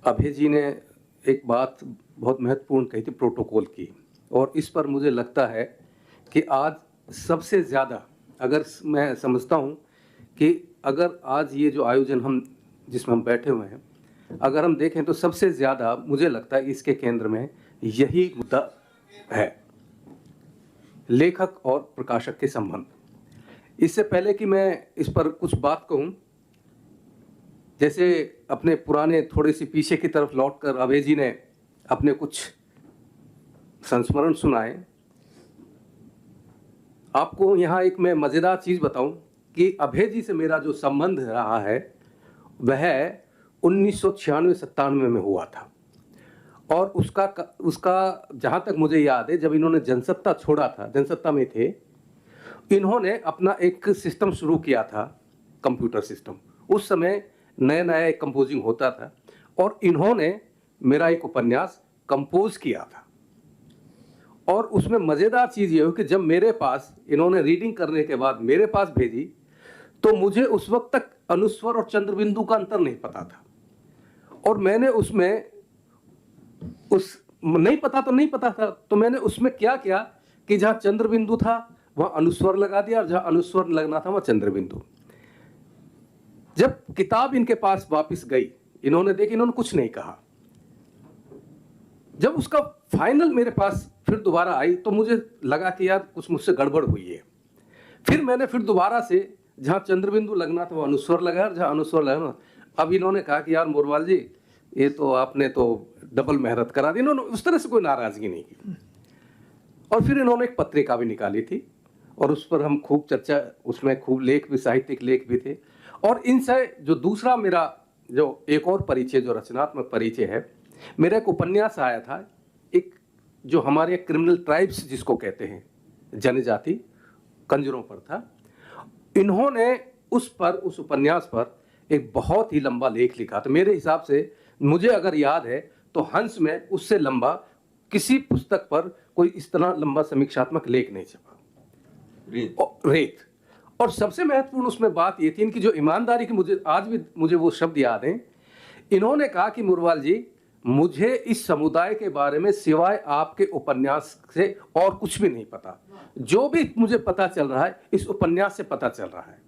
अभय जी ने एक बात बहुत महत्वपूर्ण कही थी प्रोटोकॉल की, और इस पर मुझे लगता है कि आज सबसे ज़्यादा, अगर मैं समझता हूँ कि अगर आज ये जो आयोजन जिसमें हम बैठे हुए हैं, अगर हम देखें तो सबसे ज़्यादा मुझे लगता है इसके केंद्र में यही मुद्दा है, लेखक और प्रकाशक के संबंध। इससे पहले कि मैं इस पर कुछ बात कहूँ, जैसे अपने पुराने थोड़े सी पीछे की तरफ लौटकर अभय जी ने अपने कुछ संस्मरण सुनाए। आपको यहाँ एक मैं मज़ेदार चीज़ बताऊं कि अभय जी से मेरा जो संबंध रहा है वह 1996-97 में हुआ था, और उसका जहाँ तक मुझे याद है, जब इन्होंने जनसत्ता छोड़ा था, जनसत्ता में थे, इन्होंने अपना एक सिस्टम शुरू किया था, कंप्यूटर सिस्टम। उस समय नया नया एक कंपोजिंग होता था, और इन्होंने मेरा एक उपन्यास कंपोज किया था। और उसमें मज़ेदार चीज़ ये हुई कि जब मेरे पास इन्होंने रीडिंग करने के बाद मेरे पास भेजी, तो मुझे उस वक्त तक अनुस्वर और चंद्रबिंदु का अंतर नहीं पता था, और मैंने उसमें नहीं पता था, तो मैंने उसमें क्या किया कि जहाँ चंद्रबिंदु था वहाँ अनुस्वर लगा दिया, और जहाँ अनुस्वर लगना था वहाँ चंद्रबिंदु। जब किताब इनके पास वापस गई, इन्होंने देखी, इन्होंने कुछ नहीं कहा। जब उसका फाइनल मेरे पास फिर दोबारा आई, तो मुझे लगा कि यार कुछ मुझसे गड़बड़ हुई है। फिर मैंने फिर दोबारा से जहाँ चंद्रबिंदु लगना था वो अनुस्वर लगाया, जहाँ अनुस्वर लगना। अब इन्होंने कहा कि यार मोरवाल जी, ये तो आपने तो डबल मेहनत करा दी। इन्होंने उस तरह से कोई नाराजगी नहीं की। और फिर इन्होंने एक पत्रिका भी निकाली थी, और उस पर हम खूब चर्चा, उसमें खूब लेख भी, साहित्यिक लेख भी थे। और इनसे जो दूसरा मेरा जो एक और परिचय, जो रचनात्मक परिचय है, मेरा एक उपन्यास आया था, एक जो हमारे क्रिमिनल ट्राइब्स जिसको कहते हैं, जनजाति कंजरों पर था। इन्होंने उस उपन्यास पर एक बहुत ही लंबा लेख लिखा था। मेरे हिसाब से, मुझे अगर याद है, तो हंस में उससे लंबा किसी पुस्तक पर कोई इस तरह लंबा समीक्षात्मक लेख नहीं छपा। रेत। और सबसे महत्वपूर्ण उसमें बात ये थी, इनकी जो ईमानदारी की, आज भी मुझे वो शब्द याद हैं। इन्होंने कहा कि मुरवाल जी, मुझे इस समुदाय के बारे में सिवाय आपके उपन्यास से और कुछ भी नहीं पता। जो भी मुझे पता चल रहा है इस उपन्यास से पता चल रहा है।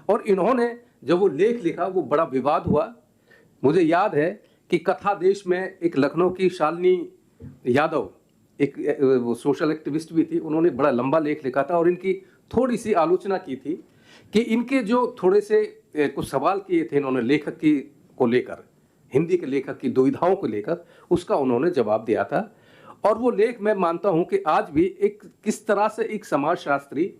और इन्होंने जब वो लेख लिखा, वो बड़ा विवाद हुआ। मुझे याद है कि कथा देश में एक लखनऊ की शालिनी यादव, एक वो सोशल एक्टिविस्ट भी थी, उन्होंने बड़ा लंबा लेख लिखा था, और इनकी थोड़ी सी आलोचना की थी कि इनके जो थोड़े से कुछ सवाल किए थे इन्होंने लेखक की को लेकर, हिंदी के लेखक की दुविधाओं को लेकर, उसका उन्होंने जवाब दिया था। और वो लेख मैं मानता हूं कि आज भी एक किस तरह से एक समाजशास्त्री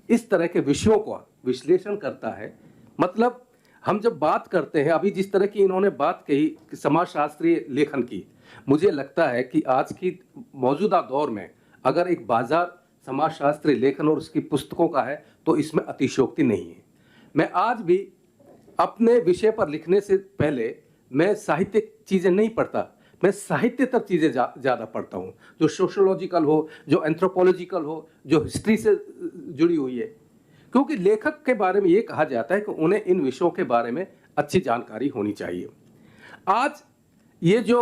इस तरह के विषयों को विश्लेषण करता है। मतलब हम जब बात करते हैं, अभी जिस तरह की इन्होंने बात कही समाजशास्त्रीय लेखन की, मुझे लगता है कि आज की मौजूदा दौर में अगर एक बाजार समाजशास्त्रीय लेखन और उसकी पुस्तकों का है, तो इसमें अतिशयोक्ति नहीं है। मैं आज भी अपने विषय पर लिखने से पहले मैं साहित्यिक चीज़ें नहीं पढ़ता, मैं साहित्यतर चीज़ें ज़्यादा पढ़ता हूँ, जो सोशोलॉजिकल हो, जो एंथ्रोपोलॉजिकल हो, जो हिस्ट्री से जुड़ी हुई है। क्योंकि लेखक के बारे में ये कहा जाता है कि उन्हें इन विषयों के बारे में अच्छी जानकारी होनी चाहिए। आज ये जो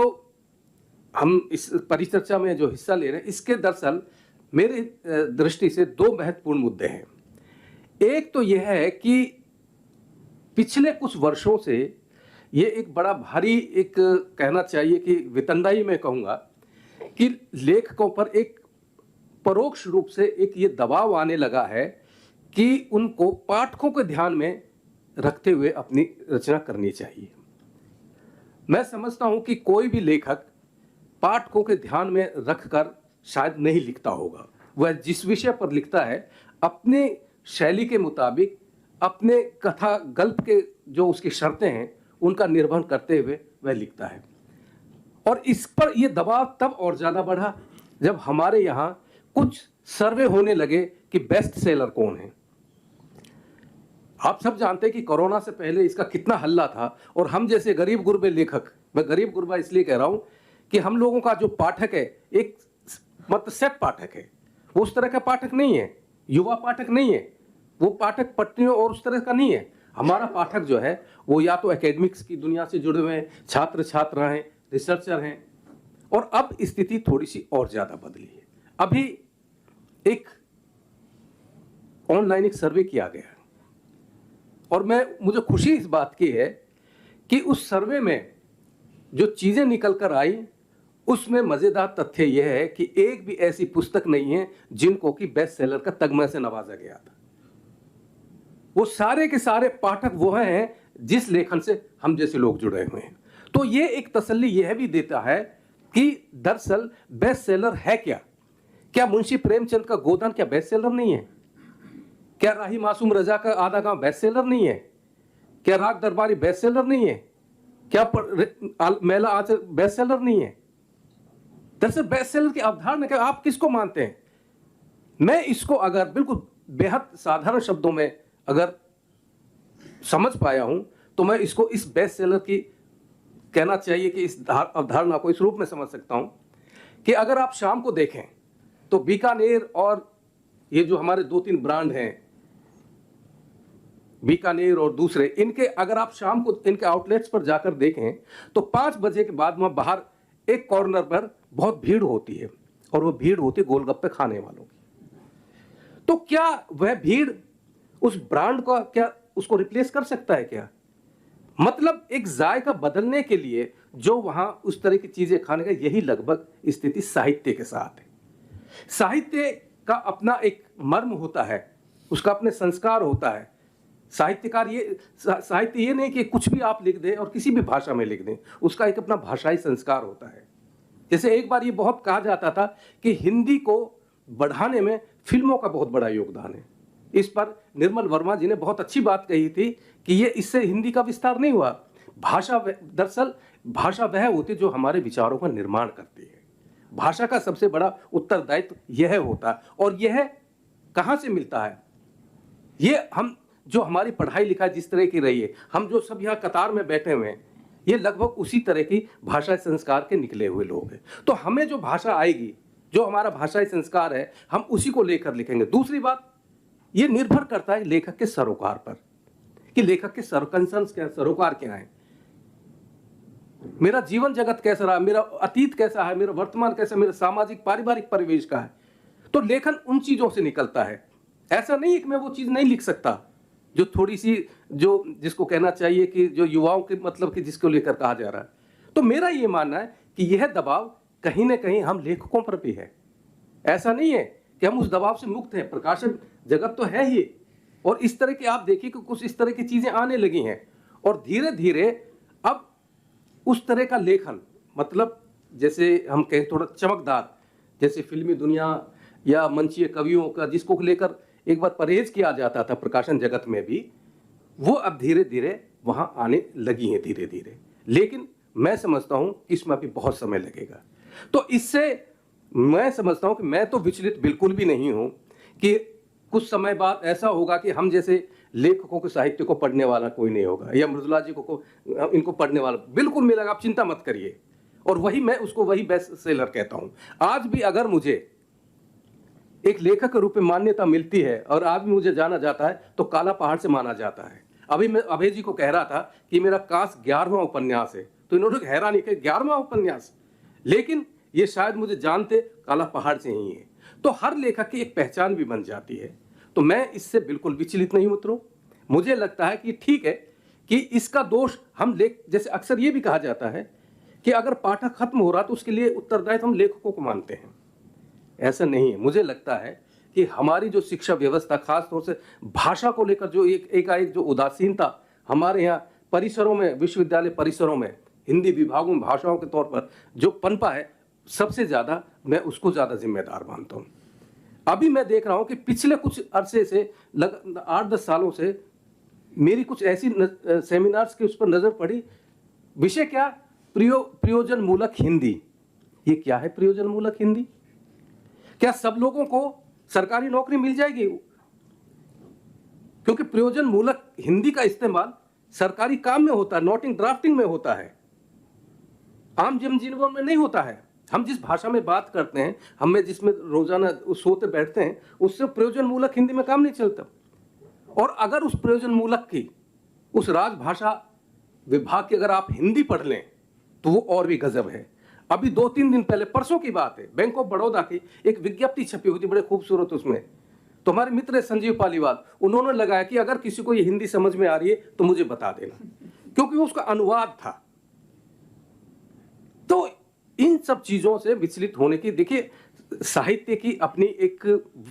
हम इस परिचर्चा में जो हिस्सा ले रहे हैं, इसके दरअसल मेरी दृष्टि से दो महत्वपूर्ण मुद्दे हैं। एक तो यह है कि पिछले कुछ वर्षों से ये एक बड़ा भारी, एक कहना चाहिए कि वितंडाई में कहूँगा, कि लेखकों पर एक परोक्ष रूप से एक ये दबाव आने लगा है कि उनको पाठकों के ध्यान में रखते हुए अपनी रचना करनी चाहिए। मैं समझता हूं कि कोई भी लेखक पाठकों के ध्यान में रखकर शायद नहीं लिखता होगा। वह जिस विषय पर लिखता है, अपने शैली के मुताबिक, अपने कथा गल्प के जो उसकी शर्तें हैं उनका निर्वहन करते हुए वह लिखता है। और इस पर यह दबाव तब और ज़्यादा बढ़ा जब हमारे यहाँ कुछ सर्वे होने लगे कि बेस्ट सेलर कौन है। आप सब जानते हैं कि कोरोना से पहले इसका कितना हल्ला था, और हम जैसे गरीब गुरबे लेखक, मैं गरीब गुरबा इसलिए कह रहा हूं कि हम लोगों का जो पाठक है एक मतलब सेट पाठक है, वो उस तरह का पाठक नहीं है, युवा पाठक नहीं है, वो पाठक पट्टियों और उस तरह का नहीं है। हमारा पाठक जो है वो या तो एकेडमिक्स की दुनिया से जुड़े हुए हैं, छात्र छात्रा हैं, रिसर्चर हैं, और अब स्थिति थोड़ी सी और ज्यादा बदली है। अभी एक ऑनलाइन एक सर्वे किया गया और मुझे खुशी इस बात की है कि उस सर्वे में जो चीजें निकल कर आई उसमें मजेदार तथ्य यह है कि एक भी ऐसी पुस्तक नहीं है जिनको कि बेस्ट सेलर का तगमा से नवाजा गया था। वो सारे के सारे पाठक वो हैं जिस लेखन से हम जैसे लोग जुड़े हुए हैं। तो ये एक तसल्ली यह भी देता है कि दरअसल बेस्ट सेलर है क्या। क्या मुंशी प्रेमचंद का गोदान क्या बेस्ट सेलर नहीं है? क्या राही मासूम रजा का आधा गांव बेस्ट सेलर नहीं है? क्या राग दरबारी बेस्ट सेलर नहीं है? क्या मेला आचर बेस्ट सेलर नहीं है? दरअसल बेस्ट सेलर की अवधारणा क्या, आप किसको मानते हैं? मैं इसको अगर बिल्कुल बेहद साधारण शब्दों में अगर समझ पाया हूं तो मैं इसको इस बेस्ट सेलर की कहना चाहिए कि इस अवधारणा को इस रूप में समझ सकता हूं कि अगर आप शाम को देखें तो बीकानेर और ये जो हमारे 2-3 ब्रांड हैं, बीकानेर और दूसरे, इनके अगर आप शाम को इनके आउटलेट्स पर जाकर देखें तो 5 बजे के बाद वहां बाहर एक कॉर्नर पर बहुत भीड़ होती है और वो भीड़ होती है गोलगप्पे खाने वालों की। तो क्या वह भीड़ उस ब्रांड का क्या उसको रिप्लेस कर सकता है क्या? मतलब एक जायका बदलने के लिए जो वहां उस तरह की चीजें खाने का, यही लगभग स्थिति साहित्य के साथ है। साहित्य का अपना एक मर्म होता है, उसका अपने संस्कार होता है। साहित्य ये नहीं कि कुछ भी आप लिख दें और किसी भी भाषा में लिख दें, उसका एक अपना भाषाई संस्कार होता है। जैसे एक बार ये बहुत कहा जाता था कि हिंदी को बढ़ाने में फिल्मों का बहुत बड़ा योगदान है। इस पर निर्मल वर्मा जी ने बहुत अच्छी बात कही थी कि ये इससे हिंदी का विस्तार नहीं हुआ। दरअसल भाषा वह होती है जो हमारे विचारों का निर्माण करती है। भाषा का सबसे बड़ा उत्तरदायित्व यह होता है, और यह कहां से मिलता है? ये हम जो हमारी पढ़ाई लिखाई जिस तरह की रही है, हम जो सब यहाँ कतार में बैठे हुए हैं, ये लगभग उसी तरह की भाषा संस्कार के निकले हुए लोग हैं। तो हमें जो भाषा आएगी, जो हमारा भाषाई संस्कार है, हम उसी को लेकर लिखेंगे। दूसरी बात, ये निर्भर करता है लेखक के सरोकार पर कि लेखक के सरकंसर्न्स क्या, सरोकार क्या है। मेरा जीवन जगत कैसा रहा, मेरा अतीत कैसा है, मेरा वर्तमान कैसा, मेरा सामाजिक पारिवारिक परिवेश का है। तो लेखन उन चीजों से निकलता है। ऐसा नहीं है कि मैं वो चीज नहीं लिख सकता जो थोड़ी सी, जो जिसको कहना चाहिए कि जो युवाओं के मतलब कि जिसको लेकर कहा जा रहा है। तो मेरा ये मानना है कि यह दबाव कहीं ना कहीं हम लेखकों पर भी है। ऐसा नहीं है कि हम उस दबाव से मुक्त हैं, प्रकाशन जगत तो है ही। और इस तरह की आप देखिए कि कुछ इस तरह की चीजें आने लगी हैं और धीरे धीरे अब उस तरह का लेखन, मतलब जैसे हम कहें थोड़ा चमकदार, जैसे फिल्मी दुनिया या मंचीय कवियों का जिसको लेकर एक बार परहेज किया जाता था प्रकाशन जगत में भी, वो अब धीरे धीरे वहां आने लगी हैं धीरे धीरे। लेकिन मैं समझता हूं कि इसमें अभी बहुत समय लगेगा। तो इससे मैं समझता हूं कि मैं तो विचलित बिल्कुल भी नहीं हूं कि कुछ समय बाद ऐसा होगा कि हम जैसे लेखकों के साहित्य को पढ़ने वाला कोई नहीं होगा, या मृदुला जी को इनको पढ़ने वाला बिल्कुल मिलेगा, आप चिंता मत करिए। और वही बेस्ट सेलर कहता हूं। आज भी अगर मुझे एक लेखक के रूप में मान्यता मिलती है और आज भी मुझे जाना जाता है तो काला पहाड़ से माना जाता है। अभी मैं अभय जी को कह रहा था कि मेरा काश 11वां उपन्यास है, तो इन्होंने हैरानी कि 11वां उपन्यास, लेकिन ये शायद मुझे जानते काला पहाड़ से ही है। तो हर लेखक की एक पहचान भी बन जाती है। तो मैं इससे बिल्कुल विचलित नहीं उतरूं। मुझे लगता है कि ठीक है कि इसका दोष हम जैसे अक्सर ये भी कहा जाता है कि अगर पाठक खत्म हो रहा तो उसके लिए उत्तरदायित्व हम लेखकों को मानते हैं। ऐसा नहीं है। मुझे लगता है कि हमारी जो शिक्षा व्यवस्था, खास तौर से भाषा को लेकर जो एक जो उदासीनता हमारे यहाँ परिसरों में, विश्वविद्यालय परिसरों में, हिंदी विभागों में भाषाओं के तौर पर जो पनपा है, सबसे ज्यादा मैं उसको ज्यादा जिम्मेदार मानता हूँ। अभी मैं देख रहा हूँ कि पिछले कुछ अरसे से 8-10 सालों से मेरी कुछ ऐसी सेमिनार्स के उस पर नजर पड़ी। विषय क्या? प्रयोजन मूलक हिंदी। ये क्या है प्रयोजन मूलक हिंदी? क्या सब लोगों को सरकारी नौकरी मिल जाएगी? क्योंकि प्रयोजन मूलक हिंदी का इस्तेमाल सरकारी काम में होता है, नोटिंग ड्राफ्टिंग में होता है, आम जनजीवन में नहीं होता है। हम जिस भाषा में बात करते हैं, हमें जिसमें रोजाना सोते बैठते हैं, उससे प्रयोजन मूलक हिंदी में काम नहीं चलता। और अगर उस प्रयोजन मूलक की उस राजभाषा विभाग की अगर आप हिंदी पढ़ लें तो वो और भी गजब है। अभी 2-3 दिन पहले, परसों की बात है, बैंक ऑफ बड़ौदा की एक विज्ञप्ति छपी हुई थी, बड़े खूबसूरत, उसमें तो हमारे मित्र है संजीव पालीवाल, उन्होंने लगाया कि अगर किसी को ये हिंदी समझ में आ रही है तो मुझे बता देना, क्योंकि वो उसका अनुवाद था। तो इन सब चीजों से विचलित होने की, देखिए साहित्य की अपनी एक,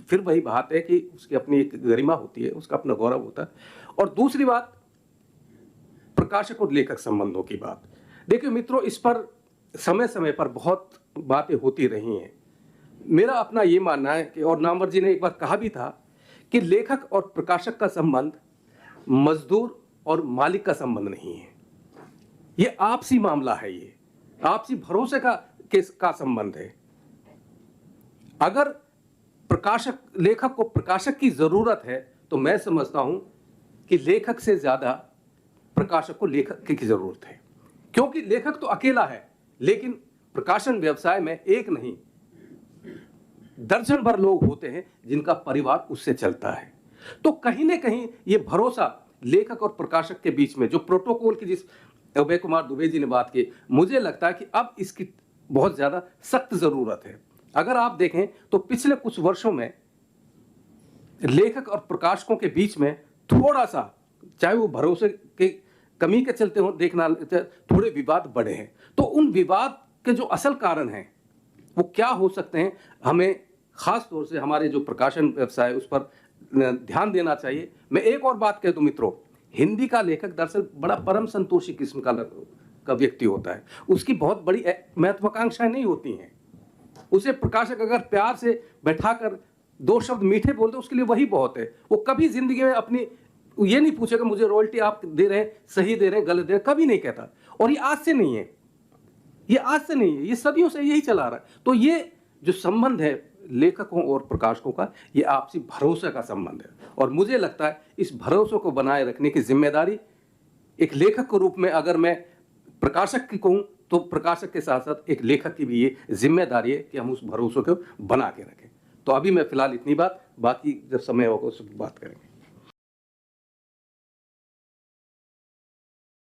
फिर वही बात है कि उसकी अपनी एक गरिमा होती है, उसका अपना गौरव होता है। और दूसरी बात, प्रकाशक और लेखक संबंधों की बात, देखिए मित्रों, इस पर समय समय पर बहुत बातें होती रही हैं। मेरा अपना ये मानना है कि, और नामवर जी ने एक बार कहा भी था कि लेखक और प्रकाशक का संबंध मजदूर और मालिक का संबंध नहीं है, ये आपसी मामला है, ये आपसी भरोसे का संबंध है। अगर प्रकाशक, लेखक को प्रकाशक की जरूरत है तो मैं समझता हूं कि लेखक से ज्यादा प्रकाशक को लेखक की जरूरत है, क्योंकि लेखक तो अकेला है, लेकिन प्रकाशन व्यवसाय में एक नहीं, दर्जन भर लोग होते हैं जिनका परिवार उससे चलता है। तो कहीं ना कहीं ये भरोसा लेखक और प्रकाशक के बीच में, जो प्रोटोकॉल की, जिस अभय कुमार दुबे जी ने बात की, मुझे लगता है कि अब इसकी बहुत ज्यादा सख्त जरूरत है। अगर आप देखें तो पिछले कुछ वर्षों में लेखक और प्रकाशकों के बीच में थोड़ा सा, चाहे वो भरोसे के कमी के चलते हो, देखना थोड़े विवाद बढ़े हैं। तो उन विवाद के जो असल कारण हैं वो क्या हो सकते हैं, हमें खास तौर से हमारे जो प्रकाशन व्यवसाय उस पर ध्यान देना चाहिए। मैं एक और बात कह दूं मित्रों, हिंदी का लेखक दरअसल बड़ा परम संतोषी किस्म का व्यक्ति होता है, उसकी बहुत बड़ी महत्वाकांक्षाएं नहीं होती हैं। उसे प्रकाशक अगर प्यार से बैठाकर 2 शब्द मीठे बोलते, उसके लिए वही बहुत है। वो कभी जिंदगी में अपनी ये नहीं पूछेगा मुझे रॉयल्टी आप दे रहे हैं, सही दे रहे हैं, गलत दे रहे हैं, कभी नहीं कहता। और ये आज से नहीं है, ये आज से नहीं है, ये सदियों से यही चला रहा है। तो ये जो संबंध है लेखकों और प्रकाशकों का, ये आपसी भरोसे का संबंध है, और मुझे लगता है इस भरोसे को बनाए रखने की जिम्मेदारी एक लेखक के रूप में, अगर मैं प्रकाशक की कहूं तो प्रकाशक के साथ साथ एक लेखक की भी ये जिम्मेदारी है कि हम उस भरोसे को बना के रखें। तो अभी मैं फिलहाल इतनी बात, बाकी जब समय होगा उस बात करेंगे।